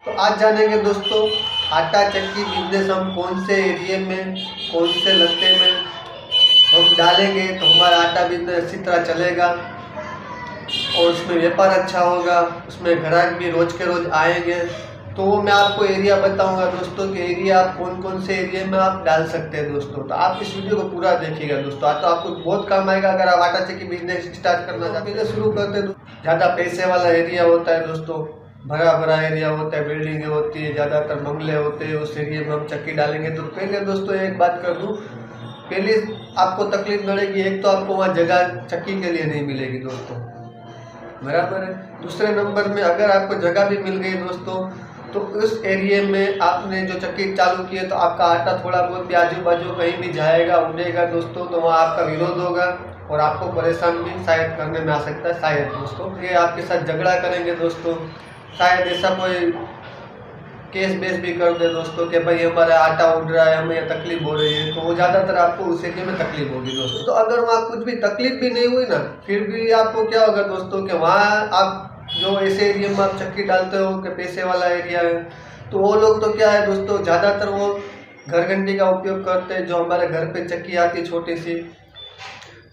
तो आज जानेंगे दोस्तों आटा चक्की बिजनेस हम कौन से एरिया में, कौन से लत्ते में हम डालेंगे तो हमारा आटा बिजनेस अच्छी तरह चलेगा और उसमें व्यापार अच्छा होगा, उसमें ग्राहक भी रोज के रोज आएंगे। तो वो मैं आपको एरिया बताऊंगा दोस्तों कि एरिया आप कौन कौन से एरिया में आप डाल सकते हैं दोस्तों। तो आप इस वीडियो को पूरा देखिएगा दोस्तों, आज तो आपको बहुत काम आएगा अगर आप आटा चक्की बिजनेस स्टार्ट करना चाहते हैं। शुरू करते हैं, ज़्यादा पैसे वाला एरिया होता है दोस्तों, भरा भरा एरिया होता है, बिल्डिंगें होती है, ज़्यादातर बंगले होते हैं, उस एरिया में हम चक्की डालेंगे। तो पहले दोस्तों एक बात कर दूँ, पहले आपको तकलीफ मिलेगी, एक तो आपको वहाँ जगह चक्की के लिए नहीं मिलेगी दोस्तों, बराबर है। दूसरे नंबर में अगर आपको जगह भी मिल गई दोस्तों तो उस एरिया में आपने जो चक्की चालू की है तो आपका आटा थोड़ा बहुत भी आजू बाजू कहीं भी जाएगा, उड़ेगा दोस्तों, तो वहाँ आपका विरोध होगा और आपको परेशान भी शायद करने में आ सकता है, शायद दोस्तों ये आपके साथ झगड़ा करेंगे दोस्तों, शायद ऐसा कोई केस बेस भी कर दे दोस्तों कि भाई हमारा आटा उड़ रहा है, हमें तकलीफ हो रही है, तो वो ज़्यादातर आपको उस एरिया में तकलीफ होगी दोस्तों। तो अगर वहाँ कुछ भी तकलीफ भी नहीं हुई ना, फिर भी आपको क्या होगा दोस्तों कि वहाँ आप जो ऐसे एरिया में आप चक्की डालते हो कि पैसे वाला एरिया है, तो वो लोग तो क्या है दोस्तों, ज़्यादातर वो घर घंटी का उपयोग करते हैं, जो हमारे घर पे चक्की आती है छोटी सी,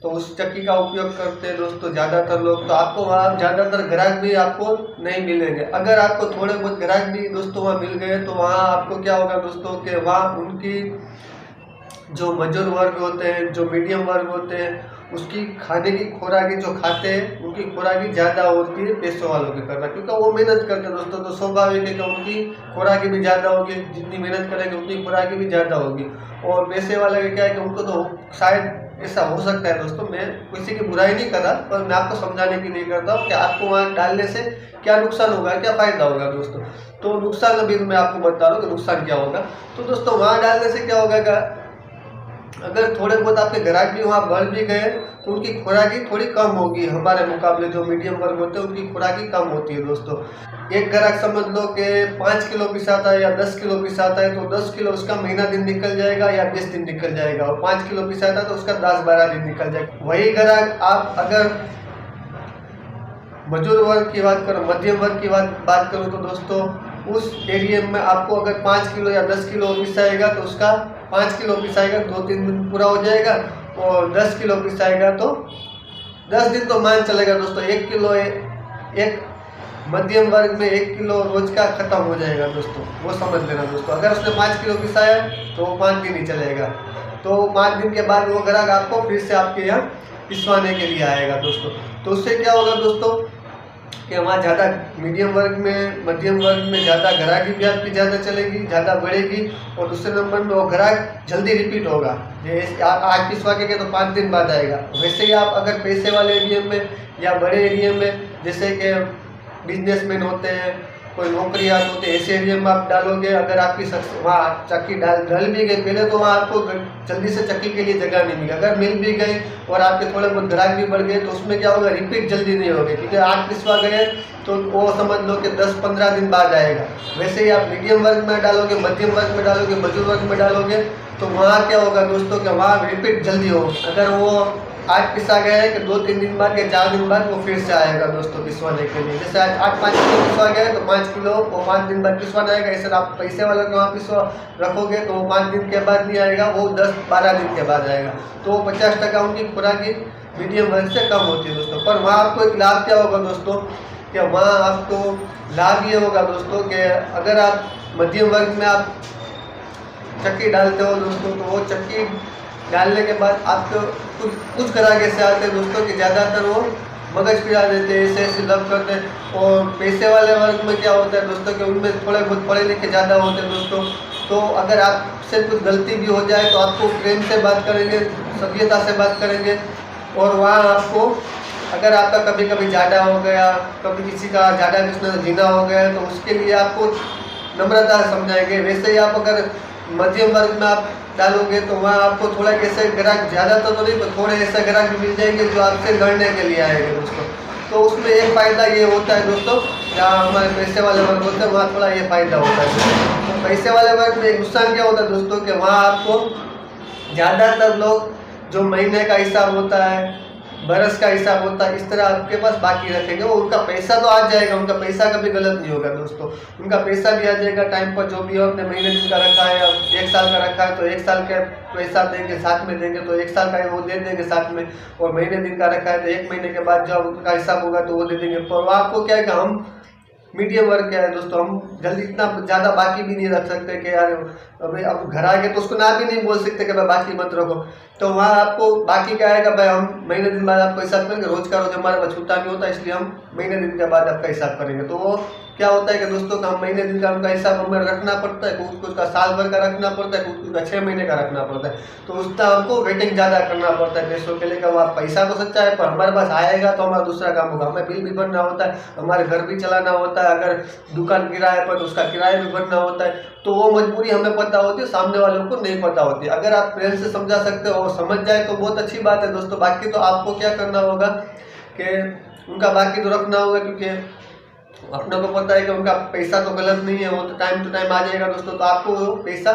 तो उस चक्की का उपयोग करते हैं दोस्तों ज़्यादातर लोग। तो आपको वहाँ ज़्यादातर ग्राहक भी आपको नहीं मिलेंगे। अगर आपको थोड़े बहुत ग्राहक भी दोस्तों वहाँ मिल गए तो वहाँ आपको क्या होगा दोस्तों कि वहाँ उनकी जो मजदूर वर्ग होते हैं, जो मीडियम वर्ग होते हैं, उसकी खाने की खुराकी जो खाते हैं उनकी खुराकी ज़्यादा होती है पैसों वालों की करना, क्योंकि वो मेहनत करते हैं दोस्तों, तो स्वाभाविक है कि उनकी खुराकी भी ज़्यादा होगी, जितनी मेहनत करेंगे उतनी खुराकी भी ज़्यादा होगी। और पैसे वाले का क्या है कि उनको तो शायद ऐसा हो सकता है दोस्तों, मैं किसी की बुराई नहीं कर रहा, पर मैं आपको समझाने की नहीं करता हूँ कि आपको वहाँ डालने से क्या नुकसान होगा, क्या फ़ायदा होगा दोस्तों। तो नुकसान अभी मैं आपको बता रहा हूँ कि नुकसान क्या होगा। तो दोस्तों वहाँ डालने से क्या होगा, अगर थोड़े बहुत आपके ग्राहक भी वहाँ बढ़ भी गए तो उनकी खुराकी थोड़ी कम होगी हमारे मुकाबले, जो मीडियम वर्ग होते हैं उनकी खुराकी कम होती है दोस्तों। एक ग्राहक समझ लो कि 5 किलो पिसाता है या 10 किलो पिसाता है, तो 10 किलो उसका महीना दिन निकल जाएगा या 20 दिन निकल जाएगा, और 5 किलो पिसाता है तो उसका 10-12 दिन निकल जाएगा। वही ग्राहक आप अगर मजदूर वर्ग की बात करो, मध्यम वर्ग की बात करो, तो दोस्तों उस एरिया में आपको अगर 5 किलो या 10 किलो पिसाएगा तो उसका 5 किलो पिसाएगा 2-3 दिन पूरा हो जाएगा, और 10 किलो पिसाएगा तो 10 दिन तो मान चलेगा दोस्तों। 1 किलो एक मध्यम वर्ग में 1 किलो रोज का खत्म हो जाएगा दोस्तों, वो समझ लेना दोस्तों। अगर उसने 5 किलो पिसाया तो वो 5 दिन ही चलेगा, तो 5 दिन के बाद वो ग्राहक आपको फिर से आपके यहाँ पिसवाने के लिए आएगा दोस्तों। तो उससे क्या होगा दोस्तों कि वहाँ ज़्यादा मीडियम वर्ग में, मध्यम वर्ग में ज़्यादा ग्राहकी भी आपकी ज़्यादा चलेगी, ज़्यादा बढ़ेगी, और दूसरे नंबर में वो ग्राहक जल्दी रिपीट होगा। जैसे आप आज पिसवा के तो 5 दिन बाद आएगा, वैसे ही आप अगर पैसे वाले एरिया में या बड़े एरिया में, जैसे कि बिजनेसमैन होते हैं, कोई नौकरियां होते हैं, ऐसे एरिया में आप डालोगे, अगर आपकी वहाँ चक्की डल भी गई, पहले तो वहाँ आपको जल्दी से चक्की के लिए जगह नहीं मिली, अगर मिल भी गई और आपके थोड़े बहुत ग्राहक भी बढ़ गए तो उसमें क्या होगा, रिपीट जल्दी नहीं होगी, क्योंकि आज पिसवा गए तो वो समझ लो कि 10-15 दिन बाद आएगा। वैसे ही आप मीडियम वर्ग में डालोगे, मध्यम वर्ग में डालोगे, मजदूर वर्ग में डालोगे, तो वहाँ क्या होगा दोस्तों कि वहाँ रिपीट जल्दी हो। अगर वो आज पिसा गया है कि 2-3 दिन बाद या 4 दिन बाद वो फिर से आएगा दोस्तों पिसवाने के लिए। जैसे आज 8-5 किलो पिसवा गया है तो 5 किलो वो 5 दिन बाद पिसवाना आएगा। ऐसे आप पैसे वाले को वहाँ पिसवा रखोगे तो वो 5 दिन के बाद नहीं आएगा, वो 10-12 दिन के बाद आएगा। तो 50% उनकी खुराकी मीडियम वर्ग से कम होती है दोस्तों। पर वहाँ आपको एक लाभ क्या होगा दोस्तों, कि वहाँ आपको लाभ ये होगा दोस्तों कि अगर आप मध्यम वर्ग में आप चक्की डालते हो दोस्तों, तो वो चक्की डालने के बाद आपको कुछ ग्राहक ऐसे आते हैं दोस्तों कि ज़्यादातर वो मगज फिरा देते हैं, ऐसे लब करते हैं। और पैसे वाले वर्ग में क्या होता है दोस्तों कि उनमें थोड़े बहुत पढ़े लिखे ज़्यादा होते हैं दोस्तों, तो अगर आपसे कुछ गलती भी हो जाए तो आपको प्रेम से बात करेंगे, सभ्यता से बात करेंगे, और वहाँ आपको अगर आपका कभी कभी ज़्यादा हो गया, कभी किसी का ज़्यादा किसी जीना हो गया, तो उसके लिए आपको नम्रता से समझाएंगे। वैसे ही आप अगर मध्यम वर्ग में आप डालोगे तो वहाँ आपको थोड़ा ऐसे ग्राहक ज़्यादा तो नहीं, तो थोड़े ऐसे ग्राहक भी मिल जाएंगे जो आपसे लड़ने के लिए आएंगे दोस्तों। तो उसमें एक फ़ायदा ये होता है दोस्तों, जहाँ हमारे पैसे वाले वर्ग होते हैं वहाँ थोड़ा ये फ़ायदा होता है। तो पैसे वाले वर्ग में एक नुकसान क्या होता है दोस्तों कि वहाँ आपको ज़्यादातर लोग जो महीने का हिसाब होता है बरस का हिसाब होता है, इस तरह आपके पास बाकी रखेंगे। और उनका पैसा तो आ जाएगा, उनका पैसा कभी गलत नहीं होगा दोस्तों, उनका पैसा भी आ जाएगा टाइम पर। जो भी हो अपने महीने दिन का रखा है, अब 1 साल का रखा है तो 1 साल का पैसा देंगे, साथ में देंगे तो 1 साल का वो दे देंगे साथ में। और महीने दिन का रखा है तो 1 महीने के बाद जब उनका हिसाब होगा तो वो दे देंगे। पर आपको क्या है कि हम मीडियम वर्क क्या है दोस्तों, हम जल्दी इतना ज़्यादा बाकी भी नहीं रख सकते कि यार अभी अब घर आ गए तो उसको ना भी नहीं बोल सकते कि भाई बाकी मत रखो। तो वहाँ आपको बाकी क्या आएगा, भाई हम महीने दिन बाद आपको हिसाब करेंगे, रोज का रोज हमारे पास छूटा नहीं होता, इसलिए हम महीने दिन के बाद आपका हिसाब करेंगे। तो वो क्या होता है कि दोस्तों का हम महीने दिन का उनका हिसाब हमें रखना पड़ता है, कुछ कुछ का साल भर का रखना पड़ता है, कुछ कुछ का 6 महीने का रखना पड़ता है। तो उसका हमको वेटिंग ज़्यादा करना पड़ता है पैसों के लिए। कि आप पैसा तो सच्चा है, पर हमारे पास आएगा तो हमारा दूसरा काम होगा, हमें बिल भी भरना होता है, हमारे घर भी चलाना होता है, अगर दुकान किराए पर तो उसका किराया भी भरना होता है। तो वो मजबूरी हमें पता होती है, सामने वालों को नहीं पता होती। अगर आप प्रेम से समझा सकते हो और समझ जाए तो बहुत अच्छी बात है दोस्तों। बाकी तो आपको क्या करना होगा कि उनका बाकी तो रखना होगा, क्योंकि अपने को पता है कि उनका पैसा तो गलत नहीं है, वो तो टाइम टू टाइम आ जाएगा दोस्तों। तो आपको वो पैसा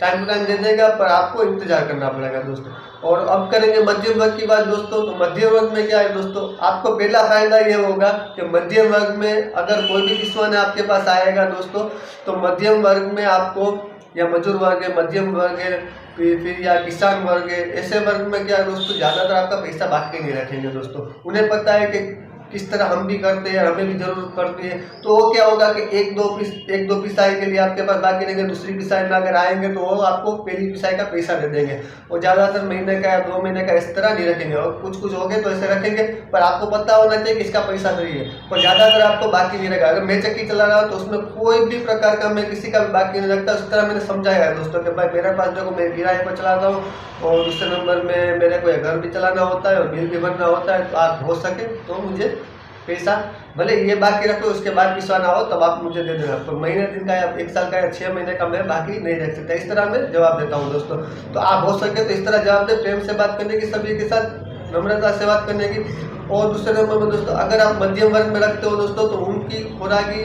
टाइम टू टाइम दे देगा, पर आपको इंतजार करना पड़ेगा दोस्तों। और अब करेंगे मध्यम वर्ग की बात दोस्तों। तो मध्यम वर्ग में क्या है दोस्तों, आपको पहला फायदा ये होगा कि मध्यम वर्ग में अगर कोई भी किसान आपके पास आएगा दोस्तों, तो मध्यम वर्ग में आपको, या मजदूर वर्ग है, मध्यम वर्ग है, फिर या किसान वर्ग है, ऐसे वर्ग में क्या है दोस्तों, ज़्यादातर आपका पैसा बाकी नहीं रखेंगे दोस्तों। उन्हें पता है कि किस तरह हम भी करते हैं, हमें भी जरूरत पड़ती है। तो वो क्या होगा कि एक दो पिसाई के लिए आपके पास बाकी रहेंगे, दूसरी पिसाई में अगर आएंगे तो वो आपको पहली पिसाई का पैसा दे देंगे। और ज़्यादातर महीने का या 2 महीने का इस तरह नहीं रखेंगे, और कुछ कुछ हो गए तो ऐसे रखेंगे, पर आपको पता होना चाहिए कि इसका पैसा सही है। और ज़्यादातर आपको बाकी नहीं रहेगा। अगर मैं चक्की चला रहा हूँ तो उसमें कोई भी प्रकार का मैं किसी का भी बाकी नहीं रखता। उस तरह मैंने समझाया है दोस्तों कि भाई मेरे पास देखो, मैं किराए पर चलाता हूँ, और दूसरे नंबर में मेरे को घर भी चलाना होता है और बिल भी भरना होता है। तो आप हो सके तो मुझे पैसा भले ये बाकी रखो, उसके बाद पिसवाना हो तब आप मुझे दे देना। तो महीने दिन का या 1 साल का या 6 महीने का मैं बाकी नहीं रख सकता। इस तरह मैं जवाब देता हूँ दोस्तों। तो आप हो सके तो इस तरह जवाब दें, प्रेम से बात करने की, सभी के साथ नम्रता से बात करने की। और दूसरे नंबर में दोस्तों, अगर आप मध्यम वर्ग में रखते हो दोस्तों, तो उनकी खुराकी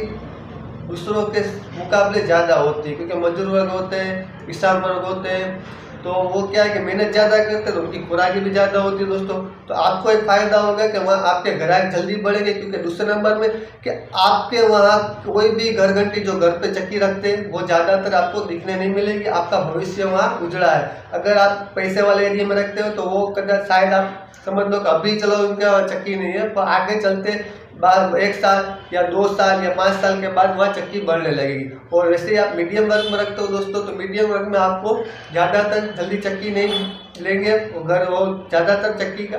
दूसरों के मुकाबले ज़्यादा होती है, क्योंकि मजदूर वर्ग होते हैं, किसान वर्ग होते हैं, तो वो क्या है कि मेहनत ज़्यादा करते हैं, तो उनकी खुराकी भी ज़्यादा होती है दोस्तों। तो आपको एक फ़ायदा होगा कि वहाँ आपके ग्राहक जल्दी बढ़ेंगे, क्योंकि दूसरे नंबर में कि आपके वहाँ कोई भी घर घंटी जो घर पे चक्की रखते हैं वो ज़्यादातर आपको दिखने नहीं मिलेगी। आपका भविष्य वहाँ उजड़ा है। अगर आप पैसे वाले एरिया में रखते हो तो वो कदाच शायद आप समझ लो कि अभी चलो उनके वहाँ चक्की नहीं है, पर आगे चलते बाद 1 साल या 2 साल या 5 साल के बाद वहाँ चक्की बढ़ने लगेगी। और वैसे ही आप मीडियम वर्ग में रखते हो दोस्तों, तो मीडियम वर्ग में आपको ज़्यादातर जल्दी चक्की नहीं लेंगे। वो ज़्यादातर चक्की का,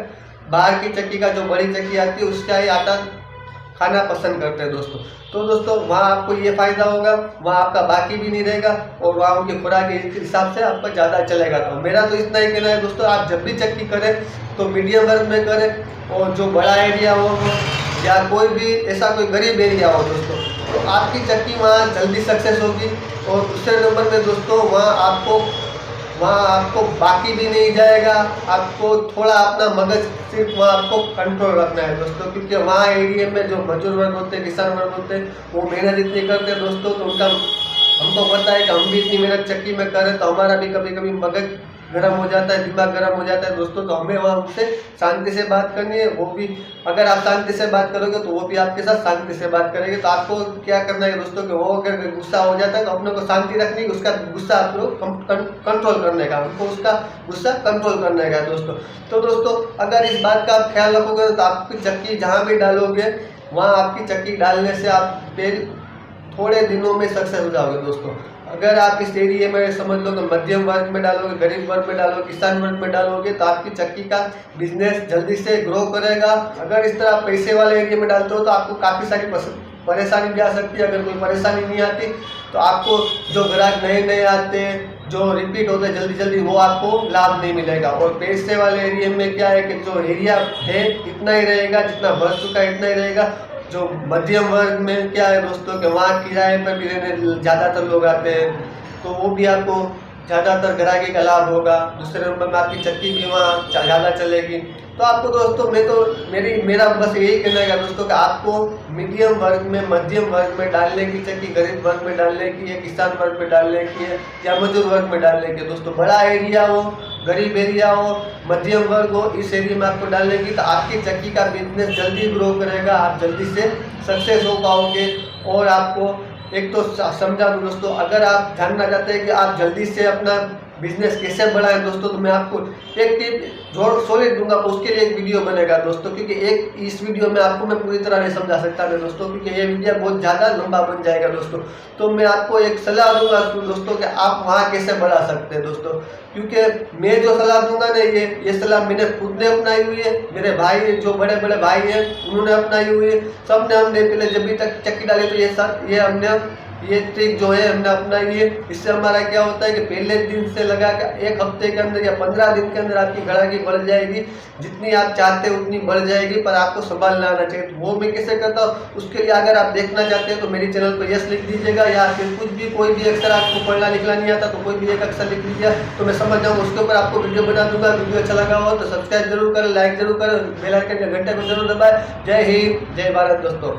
बाहर की चक्की का जो बड़ी चक्की आती है उसका ही आटा खाना पसंद करते हैं दोस्तों। तो दोस्तों वहाँ आपको ये फ़ायदा होगा, वहाँ आपका बाकी भी नहीं रहेगा, और वहाँ उनकी खुराक के हिसाब से आपका ज़्यादा चलेगा। तो मेरा तो इतना ही कहना है दोस्तों, आप जब भी चक्की करें तो मीडियम वर्ग में करें, और जो बड़ा एरिया हो या कोई भी ऐसा कोई गरीब एरिया हो दोस्तों, तो आपकी चक्की वहाँ जल्दी सक्सेस होगी। और दूसरे नंबर में दोस्तों वहाँ आपको बाकी भी नहीं जाएगा। आपको थोड़ा अपना मगज सिर्फ वहाँ आपको कंट्रोल रखना है दोस्तों, क्योंकि वहाँ एरिया में जो मजदूर वर्ग होते हैं, किसान वर्ग होते हैं, वो मेहनत इतनी करते हैं दोस्तों। तो उनका हमको पता है कि हम भी इतनी मेहनत चक्की में करें तो हमारा भी कभी कभी मगज गर्म हो जाता है, दिमाग गर्म हो जाता है दोस्तों। तो हमें वहाँ उनसे शांति से बात करनी है। वो भी अगर आप शांति से बात करोगे तो वो भी आपके साथ शांति से बात करेंगे। तो आपको क्या करना है दोस्तों कि वो अगर गुस्सा हो जाता है तो अपने को शांति रखनी है, उसका गुस्सा आप लोग कंट्रोल करने का, उनको उसका गुस्सा कंट्रोल करने का दोस्तों। तो दोस्तों अगर इस बात का आप ख्याल रखोगे तो आपकी चक्की जहाँ भी डालोगे वहाँ आपकी चक्की डालने से आप थोड़े दिनों में सक्सेस हो जाओगे दोस्तों। अगर आप इस एरिया में समझ लो कि मध्यम वर्ग में डालोगे, गरीब वर्ग में डालोगे, किसान वर्ग में डालोगे, तो आपकी चक्की का बिजनेस जल्दी से ग्रो करेगा। अगर इस तरह पैसे वाले एरिया में डालते हो तो आपको काफ़ी सारी परेशानी भी आ सकती है। अगर कोई परेशानी नहीं आती तो आपको जो ग्राहक नए नए आते हैं, जो रिपीट होते हैं जल्दी जल्दी, वो आपको लाभ नहीं मिलेगा। और पैसे वाले एरिया में क्या है कि जो एरिया है इतना ही रहेगा, जितना बढ़ चुका है इतना ही रहेगा। जो मध्यम वर्ग में क्या है दोस्तों कि वहाँ किराए पर भी रहने ज़्यादातर लोग आते हैं, तो वो भी आपको ज़्यादातर ग्राहकी का लाभ होगा। दूसरे नंबर में आपकी चक्की भी वहाँ ज़्यादा चलेगी। तो आपको दोस्तों मेरा बस यही कहना है दोस्तों कि आपको मीडियम वर्ग में, मध्यम वर्ग में डालने की चक्की, गरीब वर्ग में डालने की है, किसान वर्ग में डालने की है, या मजदूर वर्ग में डालने की है दोस्तों। बड़ा एरिया हो गरीब एरिया हो, मध्यम वर्ग हो, इस एरिया में आपको डालेंगी तो आपकी चक्की का बिजनेस जल्दी ग्रो करेगा, आप जल्दी से सक्सेस हो पाओगे। और आपको एक तो समझा दूँ दोस्तों, अगर आप जानना चाहते हैं कि आप जल्दी से अपना बिजनेस कैसे बढ़ाएं दोस्तों, तो मैं आपको एक टिप जोड़ सॉलिड दूंगा, उसके लिए एक वीडियो बनेगा दोस्तों, क्योंकि एक इस वीडियो में आपको मैं पूरी तरह नहीं समझा सकता मैं दोस्तों, क्योंकि ये वीडियो बहुत ज़्यादा लंबा बन जाएगा दोस्तों। तो मैं आपको एक सलाह दूंगा दोस्तों कि आप वहाँ कैसे बढ़ा सकते हैं दोस्तों, क्योंकि मैं जो सलाह दूंगा ना, ये सलाह मैंने खुद ने अपनाई हुई है, मेरे भाई जो बड़े बड़े भाई हैं उन्होंने अपनाई हुई है, सबने हमने पहले जब भी तक चक्की डाली तो ये हमने ये ट्रिक जो है हमने अपनाई है। इससे हमारा क्या होता है कि पहले दिन से लगा कर एक हफ्ते के अंदर या 15 दिन के अंदर आपकी ग्राहकी बढ़ जाएगी, जितनी आप चाहते हैं उतनी बढ़ जाएगी, पर आपको संभालना आना चाहिए। तो वो मैं कैसे करता हूँ, उसके लिए अगर आप देखना चाहते हैं तो मेरे चैनल पर यस लिख दीजिएगा, या फिर कुछ भी कोई भी अक्षर आपको पढ़ना लिखना नहीं आता तो कोई भी एक अक्षर लिख दीजिए तो मैं समझ जाऊँगा, उसके ऊपर आपको वीडियो बना दूंगा। वीडियो अच्छा लगा हो तो सब्सक्राइब जरूर करें, लाइक जरूर करें, बेल आइकन के घंटे को जरूर दबाएं। जय हिंद, जय भारत दोस्तों।